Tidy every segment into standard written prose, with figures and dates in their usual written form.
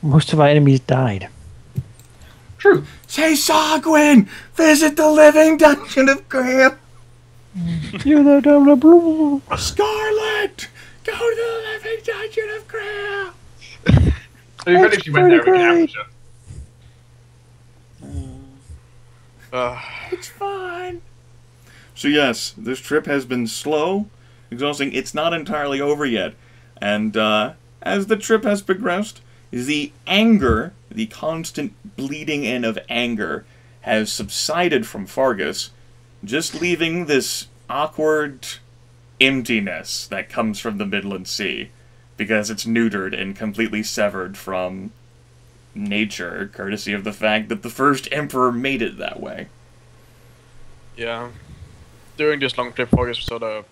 Most of our enemies died. True. Say, Sargwin, visit the living dungeon of Gryph. You know, blue. Scarlet, go to the living dungeon of Gryph. Even if she went there, we can ambush her. It's fine. So yes, this trip has been slow, exhausting. It's not entirely over yet. And as the trip has progressed, the anger, the constant bleeding in of anger, has subsided from Fargus, just leaving this awkward emptiness that comes from the Midland Sea, because it's neutered and completely severed from nature, courtesy of the fact that the first Emperor made it that way. Yeah. During this long trip, Fargus sort of,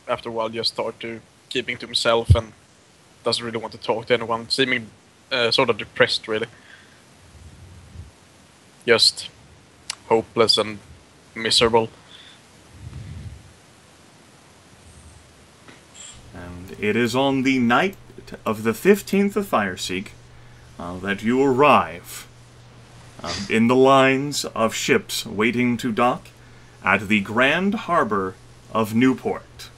after a while, just started to keeping to himself and doesn't really want to talk to anyone, seeming sort of depressed, really. Just hopeless and miserable. And it is on the night of the 15th of Fireseek that you arrive in the lines of ships waiting to dock at the Grand Harbor of Newport.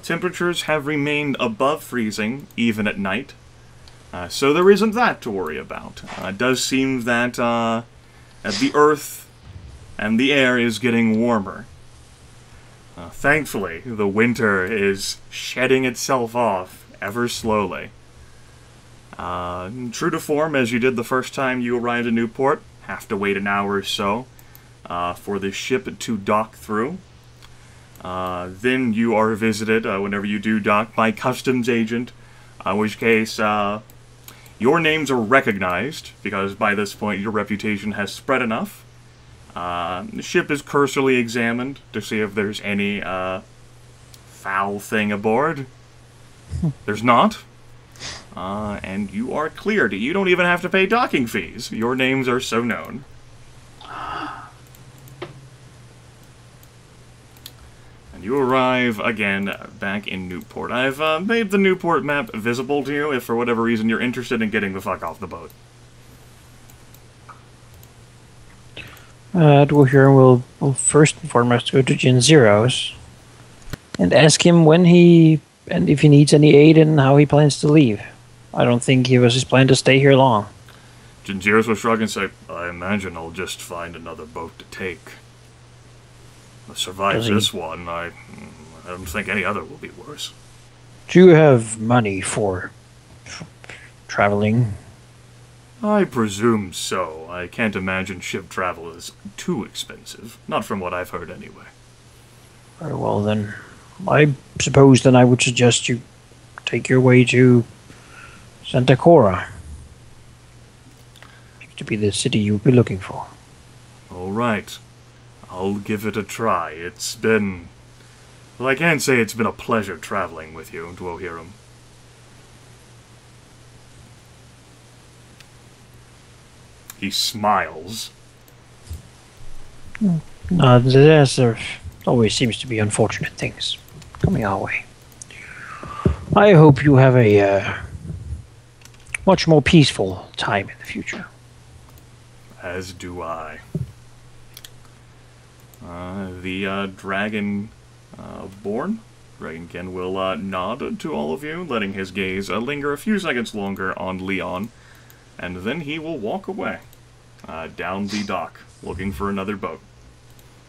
Temperatures have remained above freezing, even at night, so there isn't that to worry about. It does seem that the earth and the air is getting warmer. Thankfully, the winter is shedding itself off ever slowly. True to form, as you did the first time you arrived in Newport, have to wait an hour or so for the ship to dock through. Then you are visited, whenever you do dock, by customs agent, in which case your names are recognized, because by this point your reputation has spread enough. The ship is cursorily examined to see if there's any foul thing aboard. There's not. And you are cleared. You don't even have to pay docking fees. Your names are so known. And you arrive, again, back in Newport. I've made the Newport map visible to you if for whatever reason you're interested in getting the fuck off the boat. Dwohurim will first and foremost go to Jin Zero's and ask him when he, and if he needs any aid and how he plans to leave. I don't think it was his plan to stay here long. Jin Zero's will shrug and say, I imagine I'll just find another boat to take. I'll survive this one. I don't think any other will be worse. Do you have money for traveling? I presume so. I can't imagine ship travel is too expensive. Not from what I've heard, anyway. Very well, then. I suppose then I would suggest you take your way to Santa Cora. Seems to be the city you would be looking for. All right. I'll give it a try. It's been... Well, I can't say it's been a pleasure traveling with you, Dwohurim. He smiles. There always seems to be unfortunate things coming our way. I hope you have a much more peaceful time in the future. As do I. The Dragonborn Dragonkin will nod to all of you, letting his gaze linger a few seconds longer on Leon, and then he will walk away down the dock, looking for another boat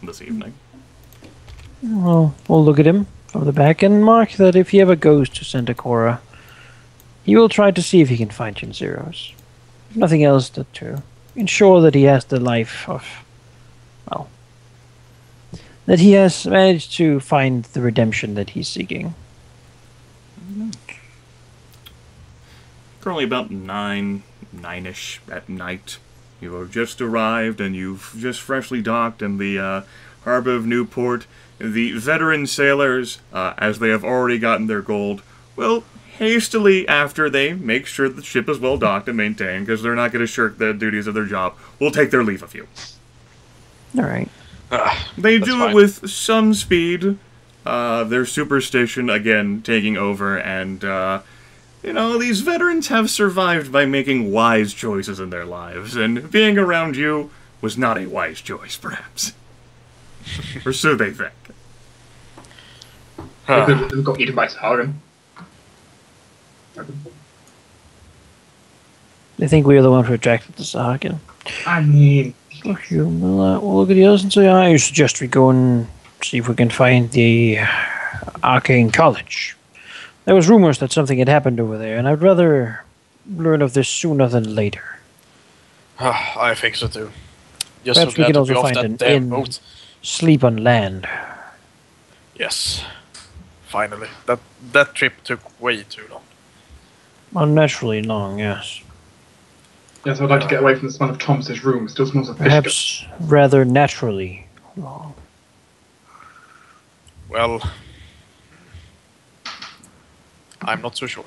this evening. Well, we'll look at him from the back and mark that if he ever goes to Santa Cora, he will try to see if he can find Jin Zero's. If nothing else, to ensure that he has the life of, well, that he has managed to find the redemption that he's seeking. Currently about 9-ish at night. You have just arrived and you've just freshly docked in the harbor of Newport. The veteran sailors, as they have already gotten their gold, will hastily, after they make sure the ship is well docked and maintained, because they're not going to shirk the duties of their job, will take their leave of you. Alright. They do it with some speed, their superstition, again, taking over, and You know, these veterans have survived by making wise choices in their lives, and being around you was not a wise choice, perhaps. Or so they think. They could have got eaten by Sauron. They think we are the ones who attracted the Sahagin. I mean, Okay, we'll look at the others and say, I suggest we go and see if we can find the Arcane College. There was rumors that something had happened over there, and I'd rather learn of this sooner than later. I think so too. Just Perhaps so we glad can to be also off find that an damn inn, boat. sleep on land. Yes. Finally. That trip took way too long. Unnaturally long, yes. yes, I'd like to get away from the smell of Thomas's room. It still smells of fish. Perhaps rather naturally long. Well, I'm not so sure.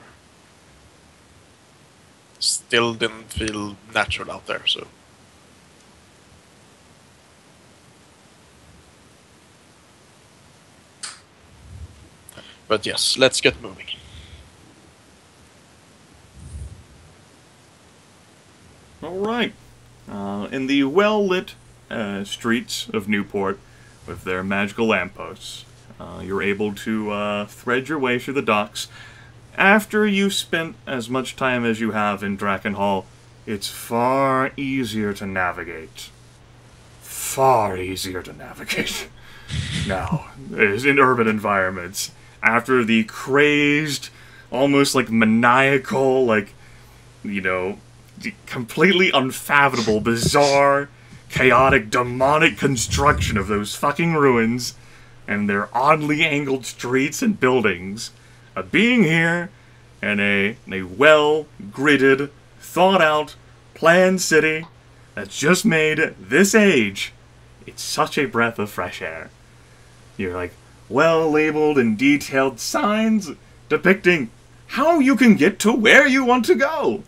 Still didn't feel natural out there, so. But yes, let's get moving. Alright. In the well-lit streets of Newport, with their magical lampposts, you're able to thread your way through the docks. After you've spent as much time as you have in Drakenhall, it's far easier to navigate. Far easier to navigate. Now, is in urban environments. After the crazed, almost like maniacal, like, you know, completely unfathomable, bizarre, chaotic, demonic construction of those fucking ruins and their oddly angled streets and buildings, being here in a well-gridded, thought-out, planned city that's just made this age, it's such a breath of fresh air. You're like, well-labeled and detailed signs depicting how you can get to where you want to go.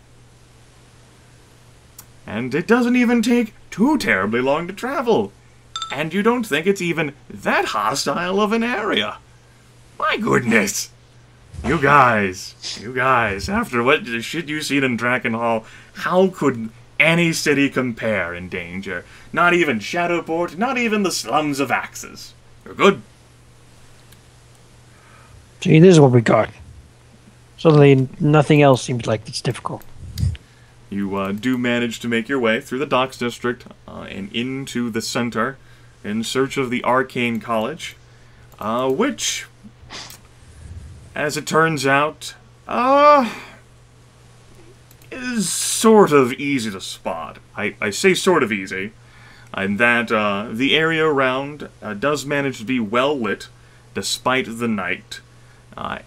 And it doesn't even take too terribly long to travel. And you don't think it's even that hostile of an area. My goodness. You guys, after what the shit you've seen in Drakenhall, how could any city compare in danger? Not even Shadowport, not even the slums of Axis. You're good. See, this is what we got. Suddenly, nothing else seems like it's difficult. You do manage to make your way through the Docks District and into the center in search of the Arcane College, which, as it turns out, is sort of easy to spot. I say sort of easy, in that the area around does manage to be well lit despite the night.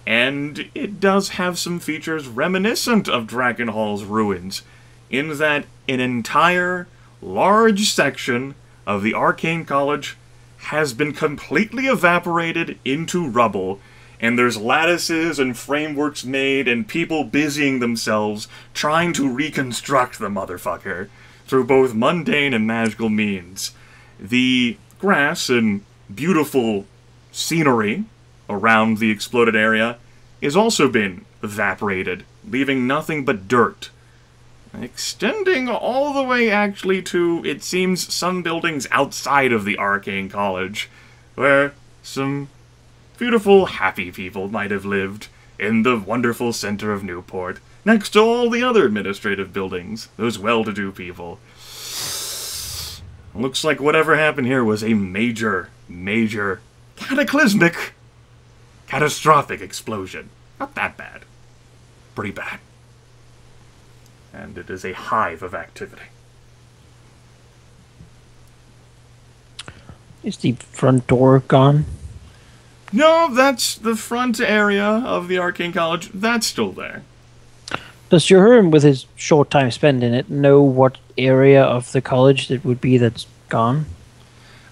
And it does have some features reminiscent of Drakenhall's ruins, in that an entire large section of the Arcane College has been completely evaporated into rubble, and there's lattices and frameworks made and people busying themselves trying to reconstruct the motherfucker through both mundane and magical means. The grass and beautiful scenery around the exploded area has also been evaporated, leaving nothing but dirt. Extending all the way, actually, to, it seems, some buildings outside of the Arcane College, where some beautiful, happy people might have lived in the wonderful center of Newport, next to all the other administrative buildings, those well-to-do people. Looks like whatever happened here was a major, cataclysmic, catastrophic explosion. Not that bad. Pretty bad. And it is a hive of activity. Is the front door gone? No, that's the front area of the Arcane College. That's still there. Does Dwohurim, with his short time spent in it, know what area of the college it would be that's gone?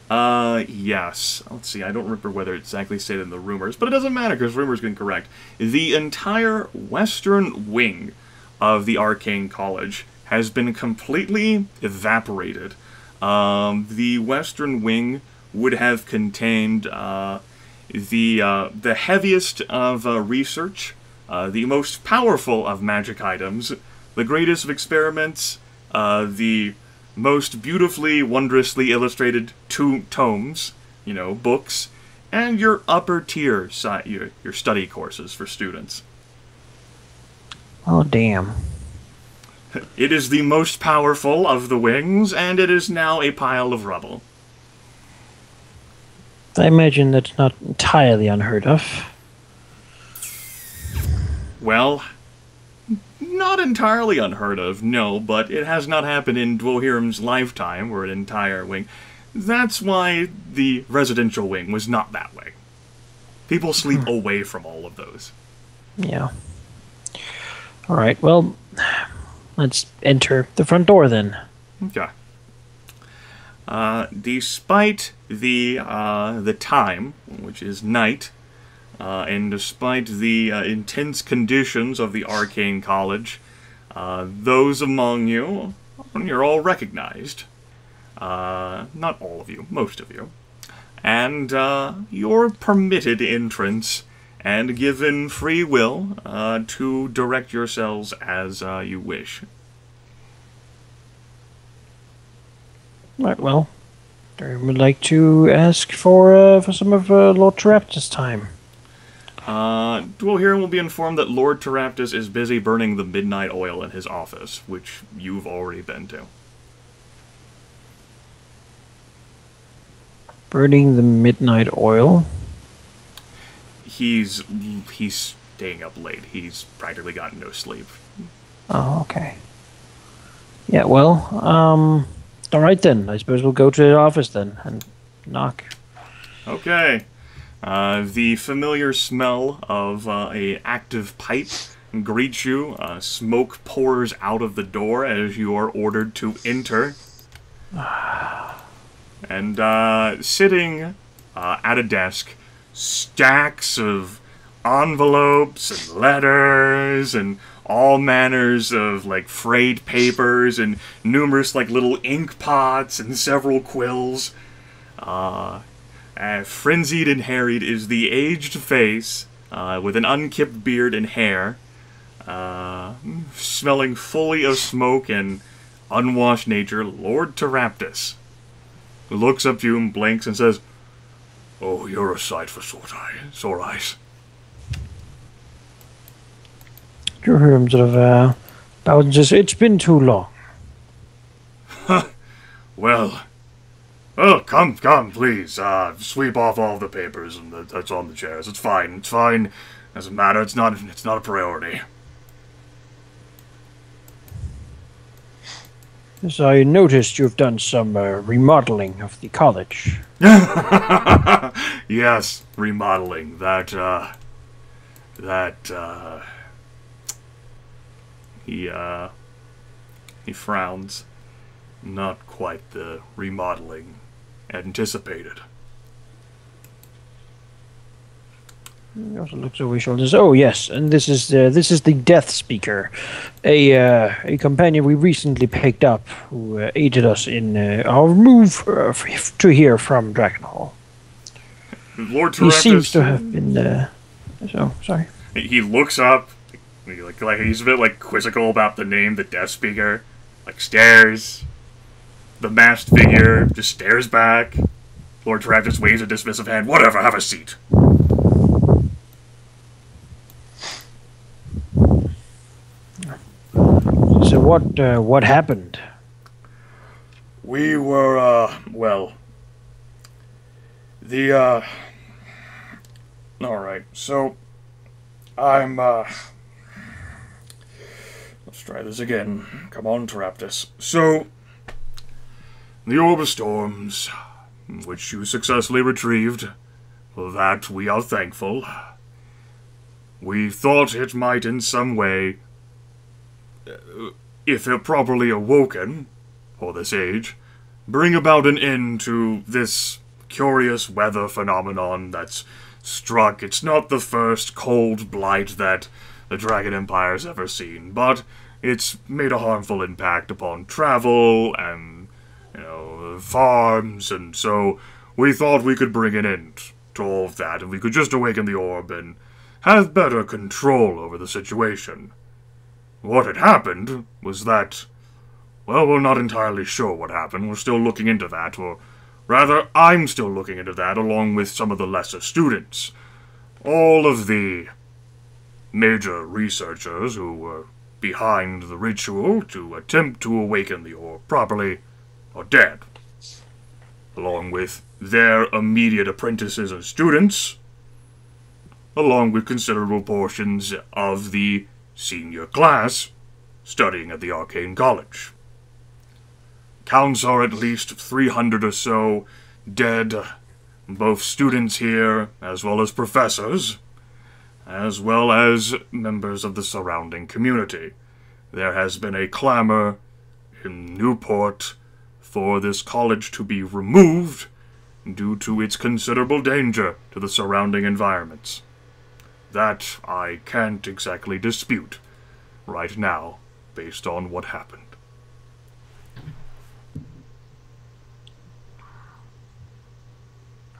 Yes. Let's see, I don't remember whether it's exactly stated in the rumors, but it doesn't matter because rumors can correct. The entire western wing of the Arcane College has been completely evaporated. The western wing would have contained the heaviest of research the most powerful of magic items, the greatest of experiments, the most beautifully, wondrously illustrated tomes, books, and your upper tier, your study courses for students. Oh, damn. It is the most powerful of the wings, and it is now a pile of rubble. I imagine that's not entirely unheard of. Well, not entirely unheard of, no, but it has not happened in Dwohurim's lifetime, or an entire wing. That's why the residential wing was not that way. People sleep away from all of those. Yeah. Alright, well, let's enter the front door then. Okay. Despite the time, which is night, and despite the intense conditions of the Arcane College, those among you, you're all recognized. Not all of you, most of you. And you're permitted entrance and given free will to direct yourselves as you wish. Right, well, I would like to ask for some of Lord Teraptus' time. Dwohurim will be informed that Lord Teraptus is busy burning the midnight oil in his office, which you've already been to. Burning the midnight oil? He's staying up late. He's practically gotten no sleep. Oh, okay. Yeah, well, alright then. I suppose we'll go to the office then and knock. Okay. The familiar smell of a active pipe greets you. Smoke pours out of the door as you are ordered to enter. And sitting at a desk, stacks of envelopes and letters and all manners of frayed papers and numerous little ink pots and several quills. Frenzied and harried is the aged face with an unkempt beard and hair, smelling fully of smoke and unwashed nature, Lord Teraptus, who looks up to you and blinks and says, "Oh, you're a sight for sore eyes." Dwohurim sort of bows and says, "It's been too long." Well, oh, come, please. Sweep off all the papers and that's on the chairs. It's fine. Doesn't matter. It's not a priority. Yes, I noticed you've done some remodeling of the college. Yes, remodeling. He frowns. Not quite the remodeling anticipated. He also looks over his shoulders. Oh yes, and this is the Death Speaker, a companion we recently picked up who aided us in our move to here from Drakenhall. Lord Teraptus, He seems to have been. So sorry. He looks up, like he's a bit quizzical about the name, the Death Speaker, stares. The masked figure just stares back. Lord Teraptus waves a dismissive hand. Whatever, have a seat. So what happened? We were, alright, so, let's try this again. Come on, Teraptus. So, the Orb of Storms, which you successfully retrieved, for that we are thankful. We thought it might in some way, if it properly awoken, for this age, bring about an end to this curious weather phenomenon that's struck. It's not the first cold blight that the Dragon Empire's ever seen, but it's made a harmful impact upon travel and farms, and so we thought we could bring an end to all of that, and we could just awaken the orb and have better control over the situation. What had happened was that, well, we're not entirely sure what happened. We're still looking into that, or rather, I'm still looking into that along with some of the lesser students. All of the major researchers who were behind the ritual to attempt to awaken the orb properly are dead, along with their immediate apprentices and students, along with considerable portions of the senior class studying at the Arcane College. Counts are at least 300 or so dead, both students here as well as professors, as well as members of the surrounding community. There has been a clamor in Newport for this college to be removed due to its considerable danger to the surrounding environments. That I can't exactly dispute right now, based on what happened.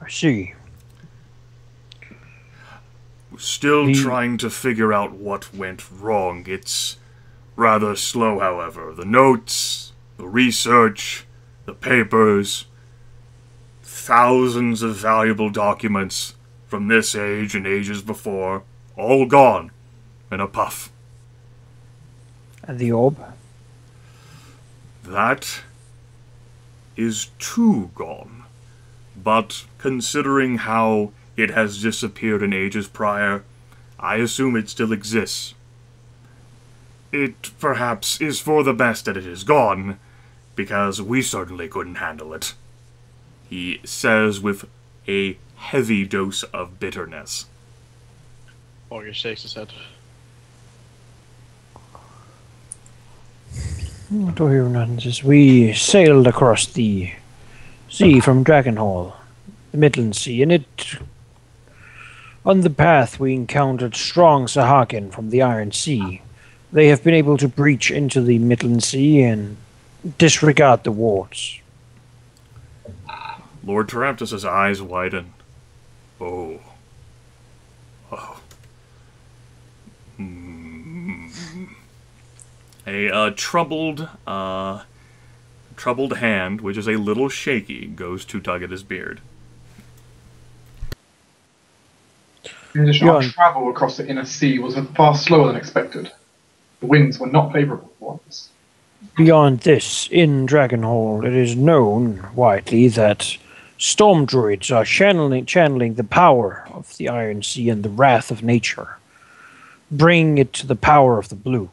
I see. We're still trying to figure out what went wrong. It's rather slow, however. The notes, the research, the papers, thousands of valuable documents from this age and ages before, all gone in a puff. And the orb? That is too gone. But considering how it has disappeared in ages prior, I assume it still exists. It perhaps is for the best that it is gone, because we certainly couldn't handle it. He says with a heavy dose of bitterness. Goger shakes his head. Dwohurim says, we sailed across the sea from Dragonhall, the Midland Sea, and on the path we encountered strong Sahakin from the Iron Sea. They have been able to breach into the Midland Sea and disregard the wards. Lord Taramptus' eyes widen. Oh. A troubled hand, which is a little shaky, goes to tug at his beard. In addition, our travel across the inner sea was far slower than expected. The winds were not favourable for us. Beyond this, in Dragonhall, it is known widely that storm druids are channeling the power of the Iron Sea and the wrath of nature, bringing it to the power of the blue.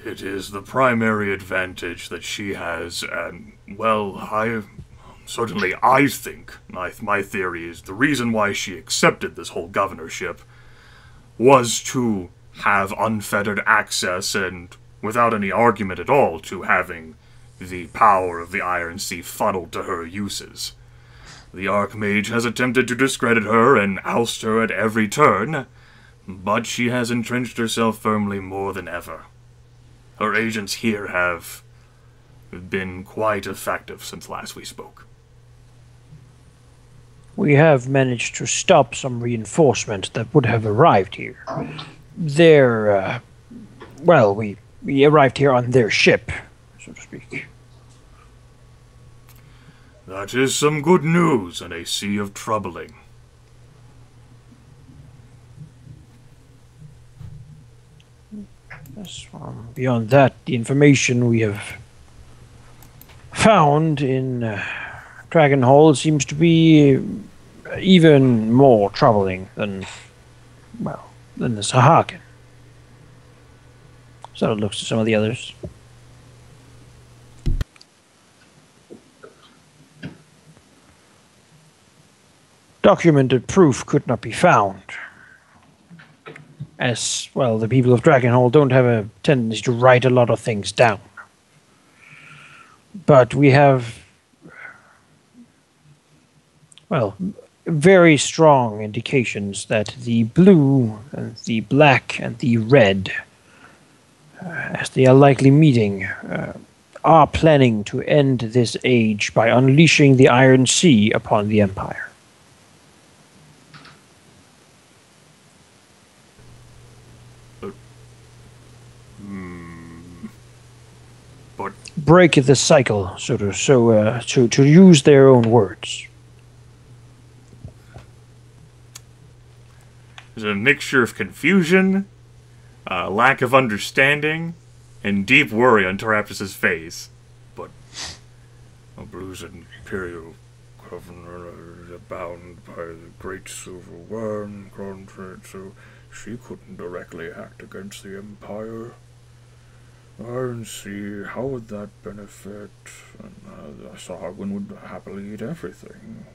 It is the primary advantage that she has, and, well, I think, my theory is the reason why she accepted this whole governorship was to have unfettered access and, without any argument at all, to having the power of the Iron Sea funneled to her uses. The Archmage has attempted to discredit her and oust her at every turn, but she has entrenched herself firmly more than ever. Her agents here have been quite effective since last we spoke. We have managed to stop some reinforcement that would have arrived here. We arrived here on their ship, so to speak. That is some good news in a sea of troubling. Yes, beyond that, the information we have found in Dragonhall seems to be even more troubling than the Sahakin. So it looks to some of the others. Documented proof could not be found. As, well, the people of Dragonhall don't have a tendency to write a lot of things down. But we have, very strong indications that the blue, and the black, and the red, as they are likely meeting, are planning to end this age by unleashing the Iron Sea upon the Empire. But break the cycle, to use their own words. there's a mixture of confusion, lack of understanding, and deep worry on Teraptus's face. But a Blue's Imperial Governor is bound by the Great Silver Worm contract, so she couldn't directly act against the Empire. I don't see how would that benefit. Sahagwin would happily eat everything.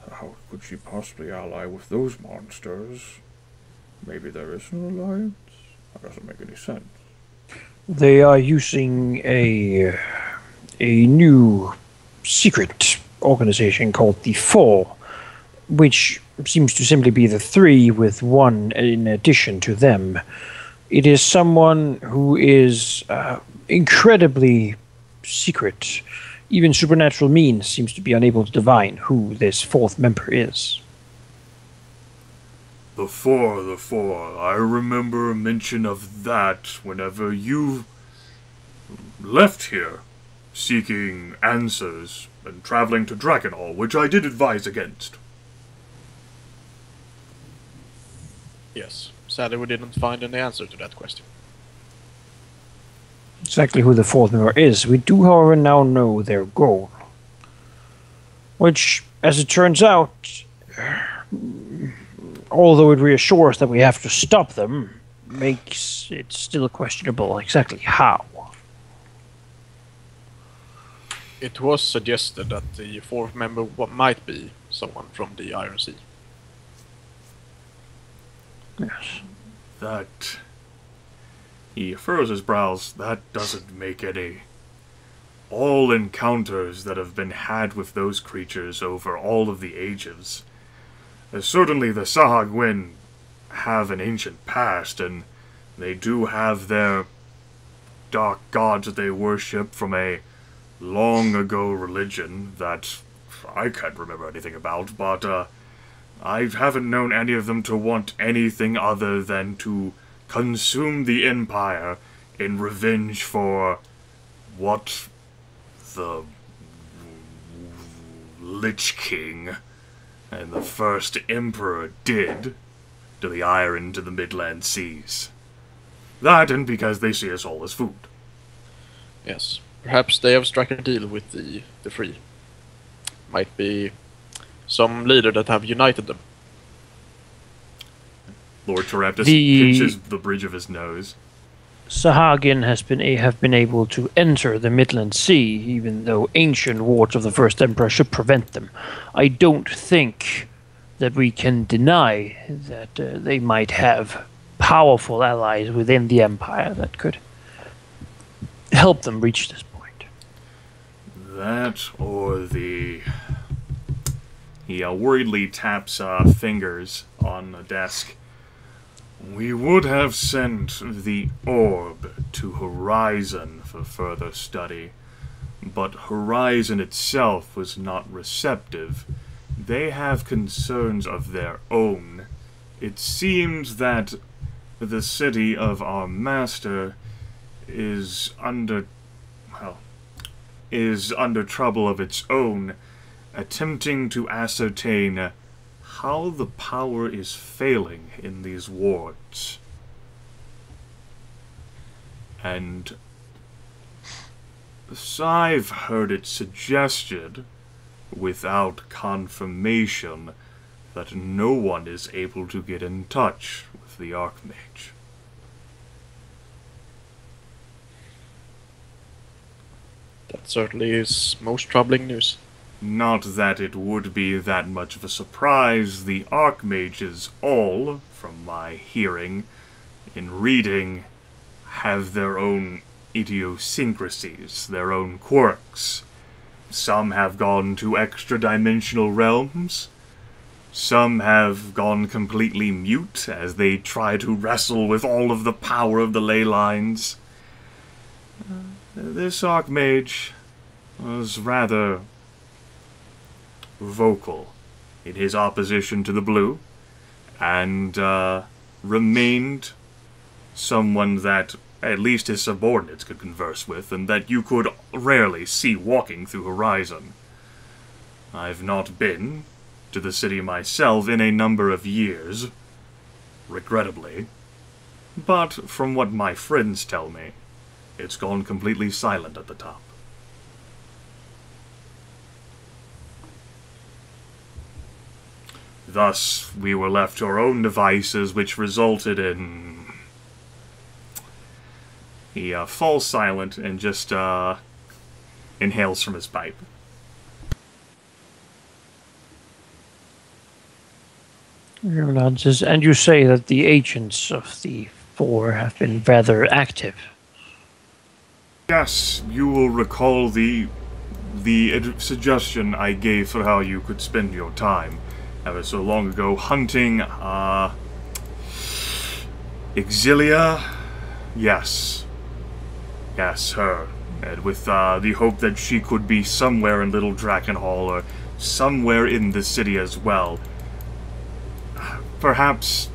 How could she possibly ally with those monsters? Maybe there is an alliance? That doesn't make any sense. They are using a new secret organization called the Four, which seems to simply be the three with one in addition to them. It is someone who is incredibly secret. Even supernatural means seems to be unable to divine who this fourth member is. The four. I remember a mention of that whenever you left here, seeking answers and traveling to Drakenhall, which I did advise against. Yes. Sadly, we didn't find any answer to that question. Exactly who the fourth member is. We do, however, now know their goal. Which, as it turns out, although it reassures that we have to stop them, makes it still questionable exactly how. It was suggested that the fourth member might be someone from the Iron Sea. Yes. That... He furrows his brows. That doesn't make any. All encounters that have been had with those creatures over all of the ages. Certainly the Sahagwin have an ancient past, and they do have their dark gods that they worship from a long ago religion that I can't remember anything about, but I haven't known any of them to want anything other than to consume the Empire in revenge for what the Lich King and the first Emperor did to the iron to the Midland Seas. That, and because they see us all as food. Yes. Perhaps they have struck a deal with the Free. Might be some leader that have united them. Lord Teraptus pinches the bridge of his nose. Sahagin have been able to enter the Midland Sea, even though ancient wards of the First Emperor should prevent them. I don't think that we can deny that they might have powerful allies within the Empire that could help them reach this point. That or the... He worriedly taps fingers on the desk. We would have sent the orb to Horizon for further study, but Horizon itself was not receptive. They have concerns of their own. It seems that the city of our master is under trouble of its own, attempting to ascertain how the power is failing in these wards. And I've heard it suggested, without confirmation, that no one is able to get in touch with the Archmage. That certainly is most troubling news. Not that it would be that much of a surprise. The Archmages all, from my hearing and reading, have their own idiosyncrasies, their own quirks. Some have gone to extra-dimensional realms. Some have gone completely mute as they try to wrestle with all of the power of the ley lines. This Archmage was rather vocal in his opposition to the blue, and remained someone that at least his subordinates could converse with, and that you could rarely see walking through Horizon. I've not been to the city myself in a number of years, regrettably, but from what my friends tell me, it's gone completely silent at the top. Thus, we were left to our own devices, which resulted in... He falls silent and just inhales from his pipe. And you say that the agents of the four have been rather active. Yes, you will recall the suggestion I gave for how you could spend your time. Ever so long ago, hunting, Exilia? Yes. Yes, her. And with the hope that she could be somewhere in Little Drakenhall, or somewhere in the city as well. Perhaps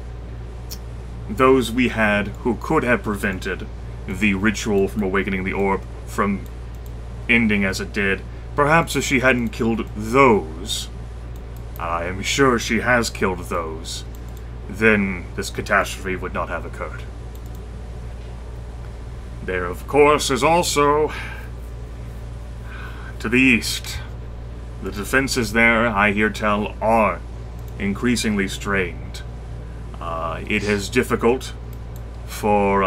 those we had who could have prevented the ritual from awakening the orb from ending as it did, perhaps if she hadn't killed those, I am sure she has killed those, then this catastrophe would not have occurred. There, of course, is also to the east. The defenses there, I hear tell, are increasingly strained. It is difficult for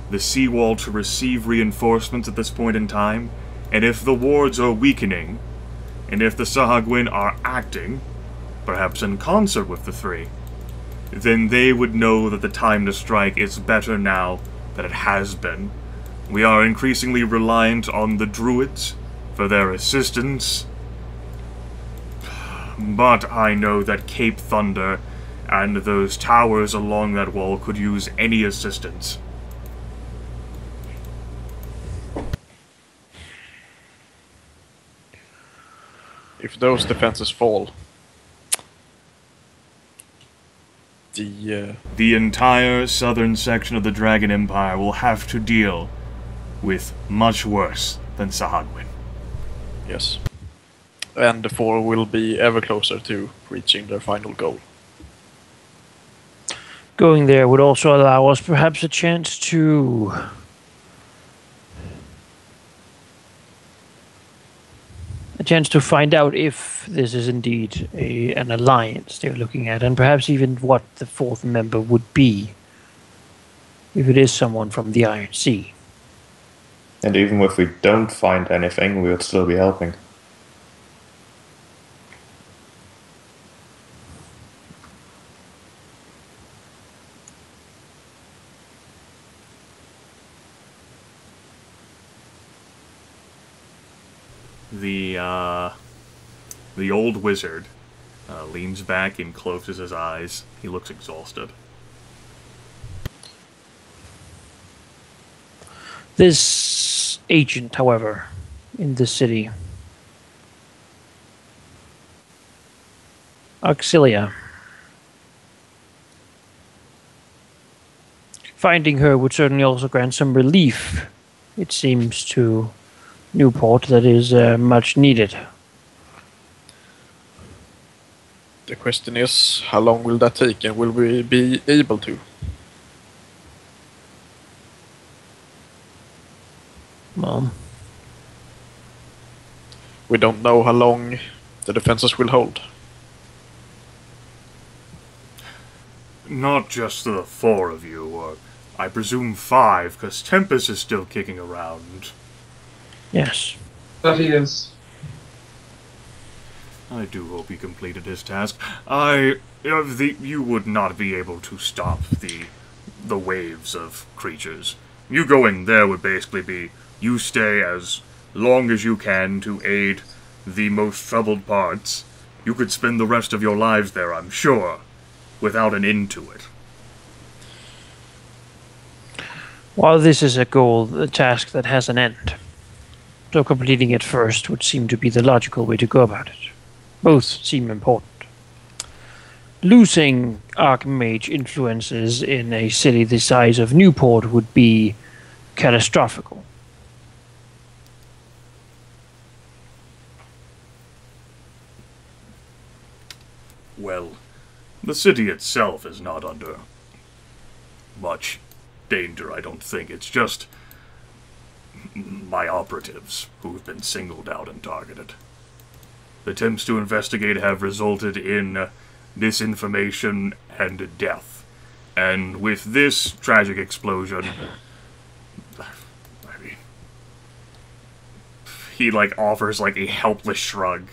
the seawall to receive reinforcements at this point in time, and if the wards are weakening, and if the Sahagwin are acting, perhaps in concert with the three, then they would know that the time to strike is better now than it has been. We are increasingly reliant on the Druids for their assistance, but I know that Cape Thunder and those towers along that wall could use any assistance. If those defenses fall, the entire southern section of the Dragon Empire will have to deal with much worse than Sahagwin. Yes. And the four will be ever closer to reaching their final goal. Going there would also allow us perhaps a chance to find out if this is indeed an alliance they're looking at, and perhaps even what the fourth member would be, if it is someone from the Iron Sea. And even if we don't find anything, we would still be helping. The old wizard leans back and closes his eyes. He looks exhausted. This agent, however, in the city, Auxilia, finding her would certainly also grant some relief, it seems, to Newport that is much needed. The question is, how long will that take, and will we be able to? Well, we don't know how long the defenses will hold. Not just the four of you, or I presume 5, because Tempus is still kicking around. yes. That he is. I do hope he completed his task. You would not be able to stop the waves of creatures. You going there would basically be, you stay as long as you can to aid the most troubled parts. You could spend the rest of your lives there, I'm sure, without an end to it. While this is a task that has an end, so completing it first would seem to be the logical way to go about it. Both seem important. Losing Archmage influences in a city the size of Newport would be catastrophical. Well, the city itself is not under much danger, I don't think. It's just my operatives who've been singled out and targeted. The attempts to investigate have resulted in misinformation and death. And with this tragic explosion, I mean, he, like, offers, like, a helpless shrug.